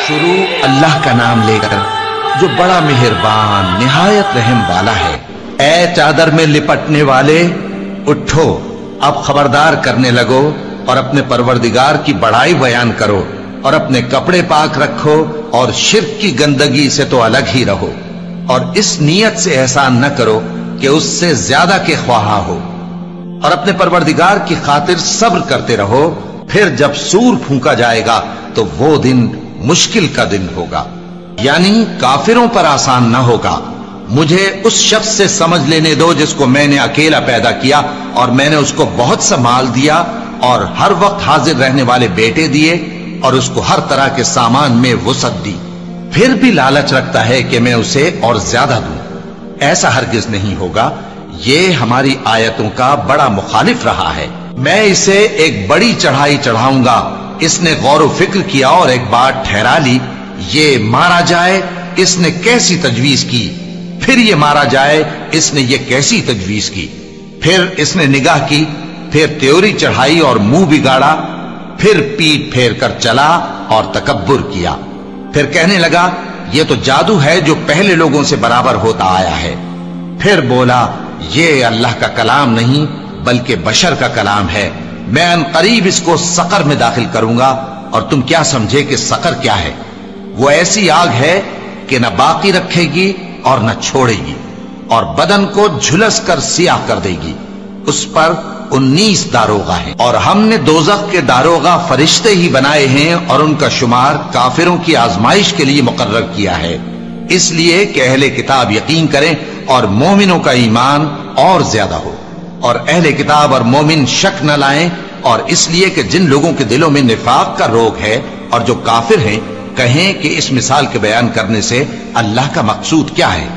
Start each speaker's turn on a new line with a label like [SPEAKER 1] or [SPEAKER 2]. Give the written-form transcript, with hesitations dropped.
[SPEAKER 1] शुरू अल्लाह का नाम लेकर जो बड़ा मेहरबान निहायत रहम वाला है। ऐ चादर में लिपटने वाले, उठो, अब खबरदार करने लगो और अपने परवरदिगार की बड़ाई बयान करो और अपने कपड़े पाक रखो और शिर्क की गंदगी से तो अलग ही रहो और इस नीयत से एहसान न करो कि उससे ज्यादा के ख्वाहा हो और अपने परवरदिगार की खातिर सब्र करते रहो। फिर जब सूर फूंका जाएगा तो वो दिन मुश्किल का दिन होगा, यानी काफिरों पर आसान न होगा। मुझे उस शख्स से समझ लेने दो जिसको मैंने अकेला पैदा किया और मैंने उसको बहुत सा माल दिया और हर वक्त हाजिर रहने वाले बेटे दिए और उसको हर तरह के सामान में वुसअत दी, फिर भी लालच रखता है कि मैं उसे और ज्यादा दूं। ऐसा हरगिज नहीं होगा। ये हमारी आयतों का बड़ा मुखालिफ रहा है। मैं इसे एक बड़ी चढ़ाई चढ़ाऊंगा। इसने गौर व फिक्र किया और एक बात ठहरा ली, ये मारा जाए, इसने कैसी तजवीज की, फिर ये मारा जाए, इसने ये कैसी तजवीज की। फिर इसने निगाह की, फिर त्योरी चढ़ाई और मुंह बिगाड़ा, फिर पीठ फेर कर चला और तकब्बुर किया। फिर कहने लगा ये तो जादू है जो पहले लोगों से बराबर होता आया है। फिर बोला ये अल्लाह का कलाम नहीं बल्कि बशर का कलाम है। मैं अनकरीब इसको सकर में दाखिल करूंगा और तुम क्या समझे कि सकर क्या है? वो ऐसी आग है कि न बाकी रखेगी और न छोड़ेगी और बदन को झुलस कर सियाह कर देगी। उस पर 19 दारोगा हैं और हमने दोजख के दारोगा फरिश्ते ही बनाए हैं और उनका शुमार काफिरों की आजमाइश के लिए मुकर्रर किया है, इसलिए कि अहले किताब यकीन करें और मोमिनों का ईमान और ज्यादा हो और अहले किताब और मोमिन शक न लाएं, और इसलिए कि जिन लोगों के दिलों में निफाक का रोग है और जो काफिर हैं कहें कि इस मिसाल के बयान करने से अल्लाह का मकसूद क्या है।